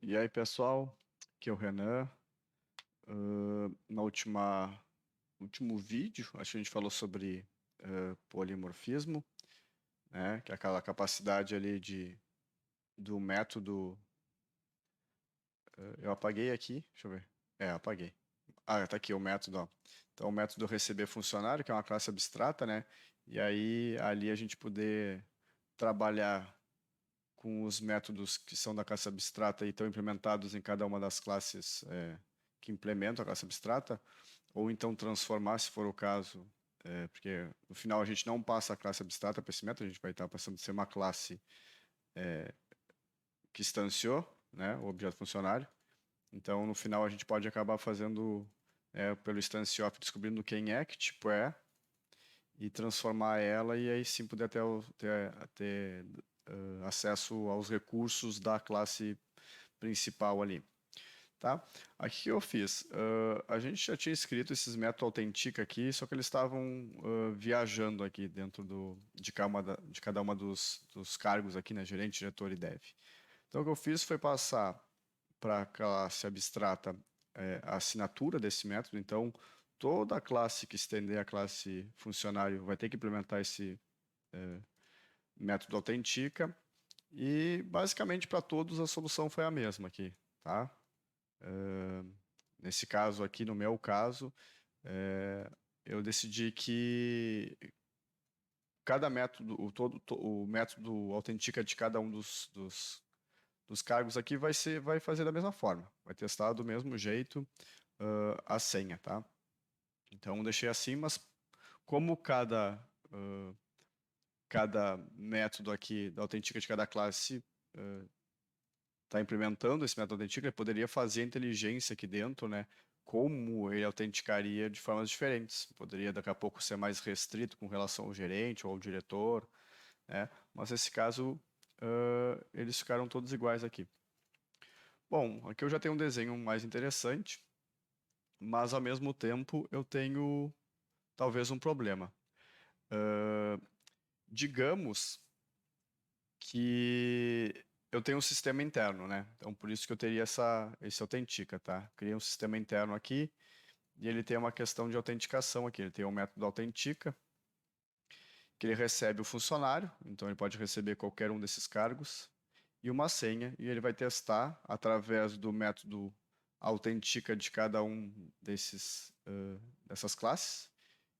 E aí, pessoal, aqui é o Renan. No último vídeo, acho que a gente falou sobre polimorfismo, né? Que é aquela capacidade ali do método. Eu apaguei aqui, deixa eu ver. Apaguei. Ah, tá aqui o método, ó. Então, o método receber funcionário, que é uma classe abstrata, né? E aí, ali a gente poder trabalhar com os métodos que são da classe abstrata e estão implementados em cada uma das classes que implementam a classe abstrata, ou então transformar, se for o caso, porque no final a gente não passa a classe abstrata para esse método, a gente vai estar passando a ser uma classe que instanciou, né, o objeto funcionário. Então, no final, a gente pode acabar fazendo, pelo instanceoff, descobrindo quem é, que tipo é, e transformar ela, e aí sim poder ter acesso aos recursos da classe principal ali. Tá? Aqui que eu fiz. A gente já tinha escrito esses métodos Autentica aqui, só que eles estavam viajando aqui dentro de cada uma dos cargos aqui, né? Gerente, diretor e dev. Então o que eu fiz foi passar para a classe abstrata a assinatura desse método. Então toda a classe que estender a classe funcionário vai ter que implementar esse método Autentica. E basicamente para todos a solução foi a mesma aqui, tá? Nesse caso aqui, no meu caso, eu decidi que cada método, o método autentica de cada um dos cargos aqui vai fazer da mesma forma, vai testar do mesmo jeito a senha, tá? Então deixei assim, mas como cada método aqui da autentica de cada classe está implementando esse método autentica, ele poderia fazer a inteligência aqui dentro, né? Como ele autenticaria de formas diferentes. Poderia daqui a pouco ser mais restrito com relação ao gerente ou ao diretor, né? Mas nesse caso, eles ficaram todos iguais aqui. Bom, aqui eu já tenho um desenho mais interessante, mas ao mesmo tempo eu tenho talvez um problema. Digamos que eu tenho um sistema interno, né? Então, por isso que eu teria esse Autentica, tá? Criei um sistema interno aqui e ele tem uma questão de autenticação aqui. Ele tem um método Autentica, que ele recebe o funcionário, então ele pode receber qualquer um desses cargos, e uma senha, e ele vai testar através do método Autentica de cada um dessas classes.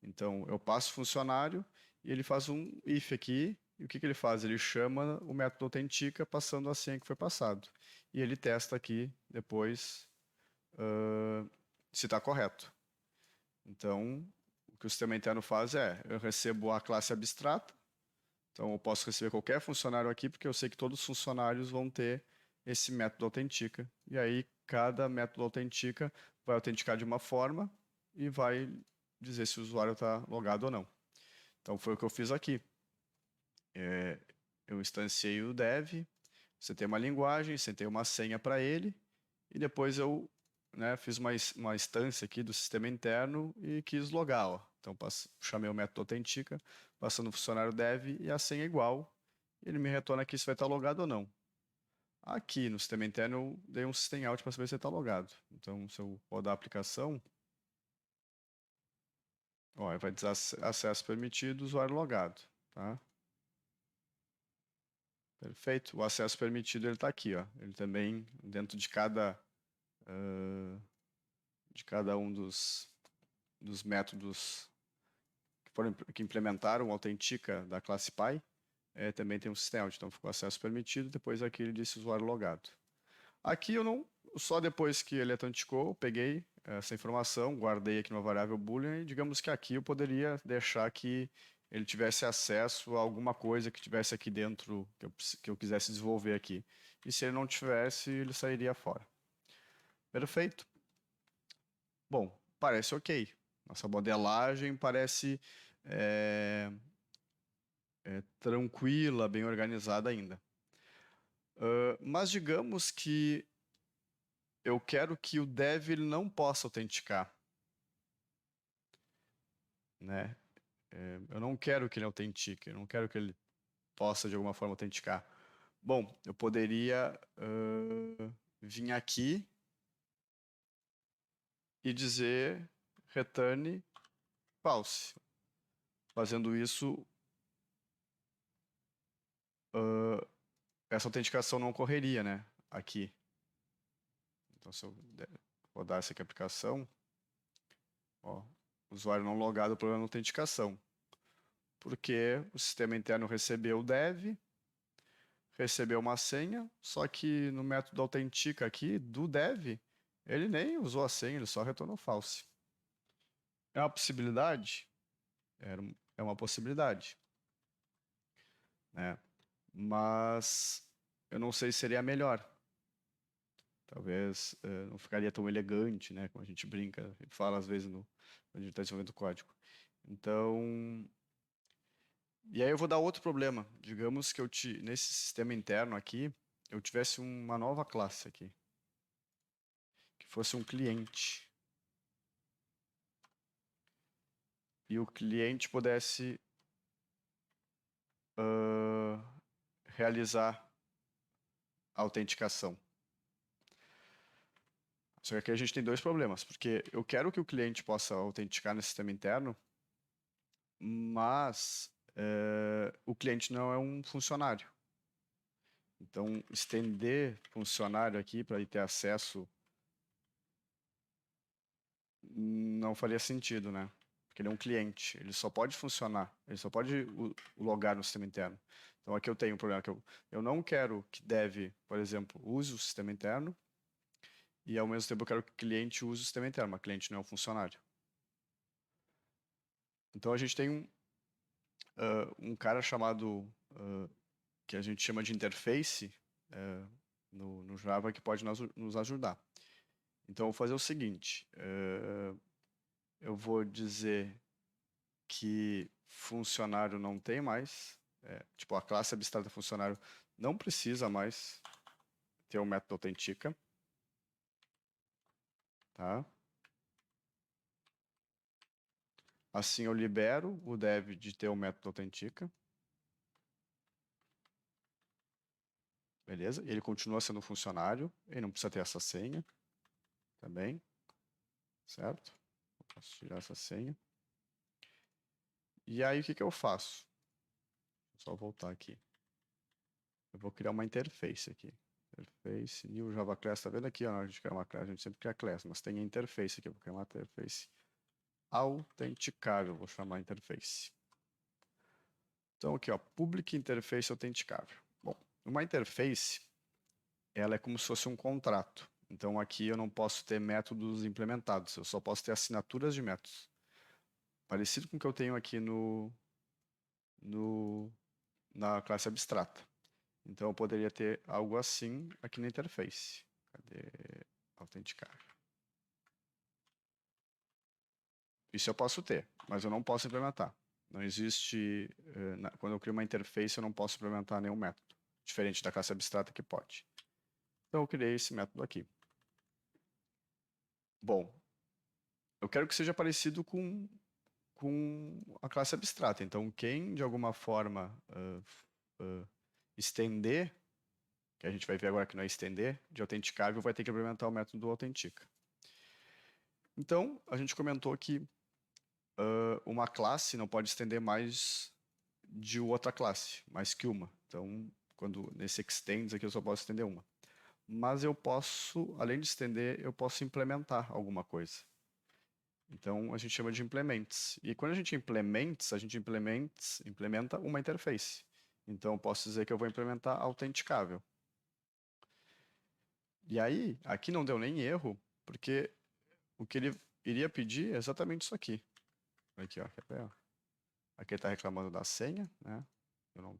Então, eu passo o funcionário e ele faz um if aqui. E o que ele faz? Ele chama o método Autentica passando a senha que foi passado. E ele testa aqui depois se está correto. Então, o que o sistema interno faz eu recebo a classe abstrata. Então, eu posso receber qualquer funcionário aqui, porque eu sei que todos os funcionários vão ter esse método Autentica. E aí, cada método Autentica vai autenticar de uma forma e vai dizer se o usuário está logado ou não. Então foi o que eu fiz aqui. Eu instanciei o dev, setei uma linguagem, setei uma senha para ele e depois eu fiz uma instância aqui do sistema interno e quis logar. Ó. Então chamei o método autentica, passando o funcionário dev e a senha é igual. Ele me retorna aqui se vai estar logado ou não. Aqui no sistema interno eu dei um system out para saber se está logado. Então se eu rodar a aplicação, ó, vai dizer acesso permitido, usuário logado. Tá? Perfeito. O acesso permitido ele está aqui, ó. Ele também dentro de cada um dos métodos que implementaram o Autentica da classe Pi, também tem um system out. Então ficou acesso permitido. Depois aqui ele disse usuário logado. Aqui eu não, só depois que ele autenticou, eu peguei essa informação, guardei aqui numa variável boolean e digamos que aqui eu poderia deixar que ele tivesse acesso a alguma coisa que tivesse aqui dentro que eu quisesse desenvolver aqui. E se ele não tivesse, ele sairia fora. Perfeito. Bom, parece ok. Nossa modelagem parece tranquila, bem organizada ainda. Mas digamos que eu quero que o dev ele não possa autenticar, né? Eu não quero que ele autentique, eu não quero que ele possa de alguma forma autenticar. Bom, eu poderia vir aqui e dizer return false. Fazendo isso, essa autenticação não ocorreria, né? Aqui. Então, se eu rodar essa aqui aplicação, ó, usuário não logado, problema de autenticação. Porque o sistema interno recebeu o dev, recebeu uma senha, só que no método autentica aqui, do dev, ele nem usou a senha, ele só retornou false. É uma possibilidade? É uma possibilidade. Né? Mas eu não sei se seria a melhor. Talvez não ficaria tão elegante, né? Como a gente brinca e fala às vezes quando a gente está desenvolvendo código. Então, e aí eu vou dar outro problema. Digamos que nesse sistema interno aqui, eu tivesse uma nova classe aqui, que fosse um cliente. E o cliente pudesse realizar a autenticação. Só que aqui a gente tem dois problemas, porque eu quero que o cliente possa autenticar no sistema interno, mas o cliente não é um funcionário. Então, estender funcionário aqui para ele ter acesso não faria sentido, né? Porque ele é um cliente, ele só pode funcionar, ele só pode logar no sistema interno. Então, aqui eu tenho um problema que eu não quero que dev, por exemplo, use o sistema interno e, ao mesmo tempo, eu quero que o cliente use o sistema interno, mas o cliente não é um funcionário. Então, a gente tem um cara chamado, que a gente chama de interface no Java, que pode nos ajudar. Então, eu vou fazer o seguinte, eu vou dizer que funcionário não tem mais, tipo, a classe abstrata funcionário não precisa mais ter o método autentica, tá? Assim eu libero o dev de ter o método autentica. Beleza? Ele continua sendo funcionário, ele não precisa ter essa senha também, certo? Eu posso tirar essa senha. E aí o que eu faço? Vou só voltar aqui. Eu vou criar uma interface aqui. Interface, new Java class, tá vendo aqui? Ó, a gente quer uma class, a gente sempre quer class, mas tem a interface aqui, eu vou criar uma interface autenticável, vou chamar interface. Então aqui, ó, public interface autenticável. Bom, uma interface, ela é como se fosse um contrato. Então aqui eu não posso ter métodos implementados, eu só posso ter assinaturas de métodos. Parecido com o que eu tenho aqui na classe abstrata. Então eu poderia ter algo assim aqui na interface. Cadê? Autenticar. Isso eu posso ter, mas eu não posso implementar. Não existe, quando eu crio uma interface, eu não posso implementar nenhum método, diferente da classe abstrata que pode. Então eu criei esse método aqui. Bom, eu quero que seja parecido com a classe abstrata. Então quem de alguma forma estender, que a gente vai ver agora que não é estender, de autenticável, vai ter que implementar o método do autentica. Então, a gente comentou que uma classe não pode estender mais de outra classe, mais que uma. Então, nesse extends aqui eu só posso estender uma. Mas eu posso, além de estender, eu posso implementar alguma coisa. Então, a gente chama de implements. E quando a gente implementa uma interface. Então, eu posso dizer que eu vou implementar autenticável. E aí, aqui não deu nem erro, porque o que ele iria pedir é exatamente isso aqui. Aqui, ó. Aqui ele está reclamando da senha, né? Não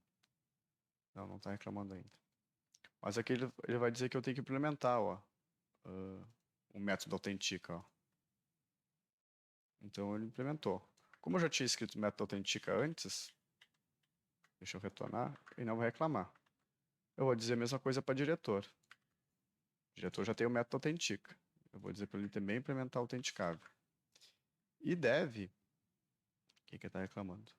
está reclamando ainda. Mas aqui ele vai dizer que eu tenho que implementar, ó, o método autentica, ó. Então ele implementou. Como eu já tinha escrito o método autentica antes, deixa eu retornar, ele não vai reclamar. Eu vou dizer a mesma coisa para diretor. O diretor já tem o método autentica. Eu vou dizer para ele também implementar autenticável. E dev, o que ele está reclamando?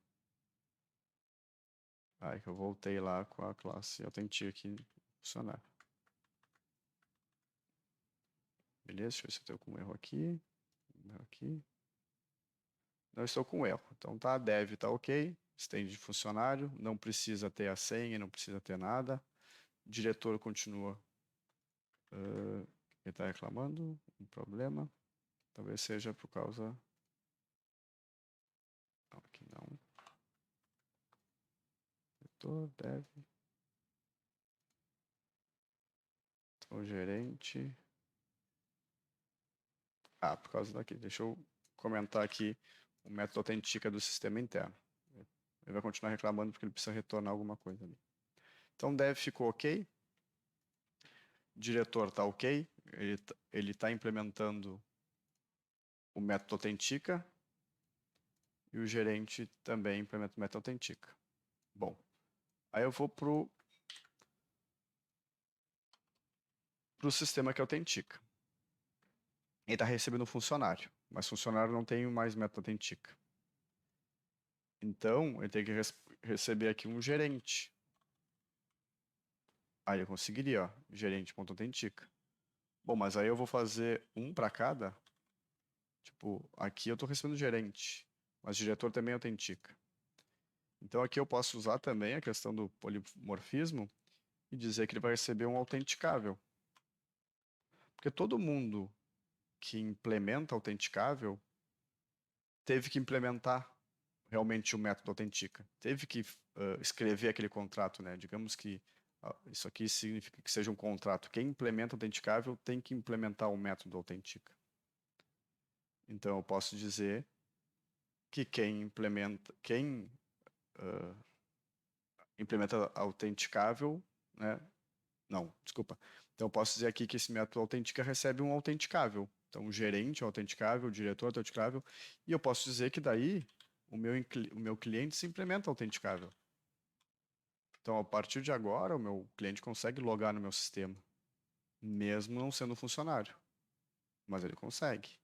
Aí que eu voltei lá com a classe autentica aqui funcionar. Beleza, deixa eu ver se eu estou com um erro aqui. Não estou com erro. Então tá, dev tá ok. Estende de funcionário. Não precisa ter a senha, não precisa ter nada. Diretor continua. Ele está reclamando. Um problema. Talvez seja por causa. Não, aqui não. Diretor, dev. O gerente. Por causa daqui. Deixa eu comentar aqui o método autentica do sistema interno. Ele vai continuar reclamando porque ele precisa retornar alguma coisa ali. Então, dev ficou ok. Diretor está ok. Ele está implementando o método autentica. E o gerente também implementa o método autentica. Bom, aí eu vou para o sistema que autentica. Ele está recebendo um funcionário, mas o funcionário não tem mais método autentica. Então, ele tem que receber aqui um gerente. Aí eu conseguiria, ó, gerente.autentica. Bom, mas aí eu vou fazer um para cada. Tipo, aqui eu estou recebendo gerente, mas o diretor também autentica. Então aqui eu posso usar também a questão do polimorfismo e dizer que ele vai receber um autenticável. Porque todo mundo que implementa autenticável teve que implementar realmente o método autentica. Teve que escrever aquele contrato, né? Digamos que isso aqui significa que seja um contrato. Quem implementa autenticável tem que implementar o método autentica. Então eu posso dizer que quem implementa autenticável, né? Não, desculpa. Então eu posso dizer aqui que esse método autentica recebe um autenticável. Então o gerente é autenticável, o diretor é autenticável, e eu posso dizer que daí o meu cliente se implementa autenticável. Então a partir de agora o meu cliente consegue logar no meu sistema, mesmo não sendo funcionário, mas ele consegue.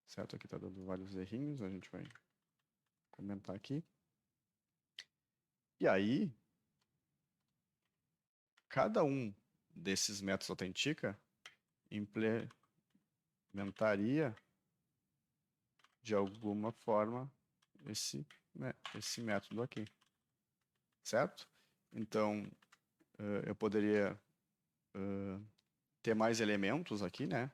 Certo? Aqui está dando vários errinhos, a gente vai comentar aqui. E aí, cada um desses métodos autentica implementaria de alguma forma esse método aqui, certo? Então, eu poderia ter mais elementos aqui, né?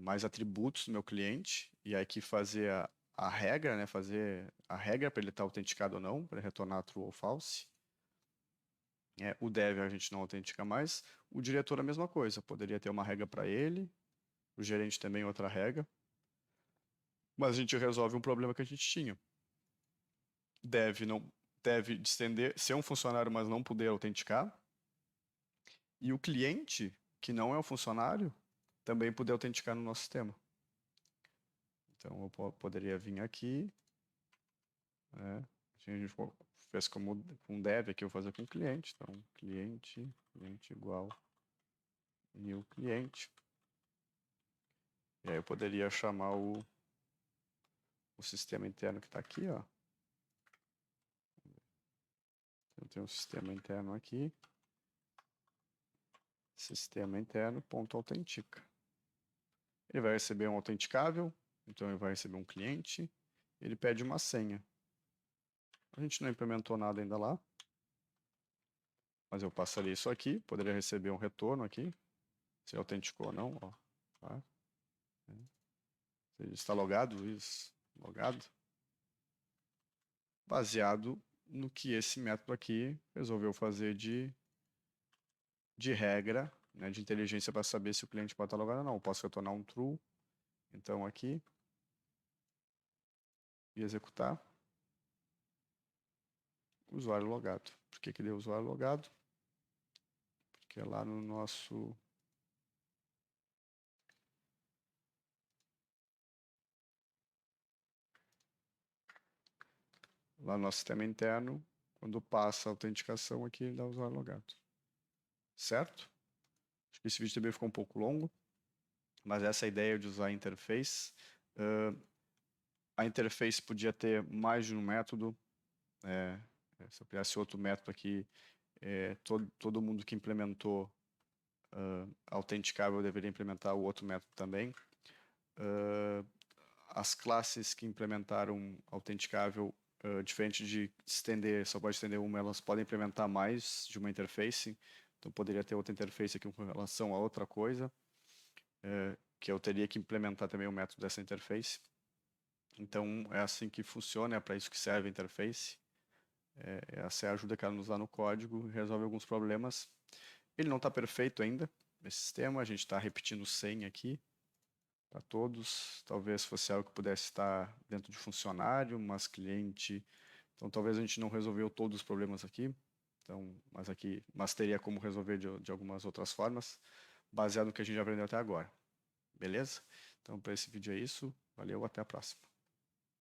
Mais atributos do meu cliente, e aqui fazer a regra, né? Fazer a regra para ele estar autenticado ou não, para retornar true ou false. O dev a gente não autentica mais. O diretor a mesma coisa, poderia ter uma regra para ele, o gerente também outra regra. Mas a gente resolve um problema que a gente tinha. Deve ser um funcionário, mas não poder autenticar. E o cliente, que não é um funcionário, também poder autenticar no nosso sistema. Então eu poderia vir aqui, né? A gente fez com dev aqui, eu vou fazer com cliente. Então, cliente igual new cliente. E aí eu poderia chamar o sistema interno que está aqui, ó. Eu tenho um sistema interno aqui. Sistema interno ponto autentica. Ele vai receber um autenticável, então ele vai receber um cliente. Ele pede uma senha. A gente não implementou nada ainda lá, mas eu passaria isso aqui, poderia receber um retorno aqui, se autenticou ou não, ó. Tá? Está logado, Luiz? Logado. Baseado no que esse método aqui resolveu fazer de regra, né, de inteligência para saber se o cliente pode estar logado ou não. Eu posso retornar um true, então aqui, e executar. Usuário logado. Por que deu usuário logado? Porque lá no nosso sistema interno, quando passa a autenticação aqui, ele dá usuário logado. Certo? Acho que esse vídeo também ficou um pouco longo, mas essa é a ideia de usar a interface. A interface podia ter mais de um método. Se eu criasse outro método aqui, todo mundo que implementou autenticável deveria implementar o outro método também. As classes que implementaram autenticável, diferente de estender, só pode estender uma, elas podem implementar mais de uma interface. Então poderia ter outra interface aqui com relação a outra coisa, que eu teria que implementar também o método dessa interface. Então é assim que funciona, é para isso que serve a interface. Essa é a ajuda que ela nos dá no código, resolve alguns problemas. Ele não está perfeito ainda, esse sistema, a gente está repetindo 100 aqui para todos. Talvez fosse algo que pudesse estar dentro de funcionário, mas cliente. Então talvez a gente não resolveu todos os problemas aqui. Então, mas teria como resolver de algumas outras formas, baseado no que a gente já aprendeu até agora. Beleza? Então, para esse vídeo é isso. Valeu, até a próxima.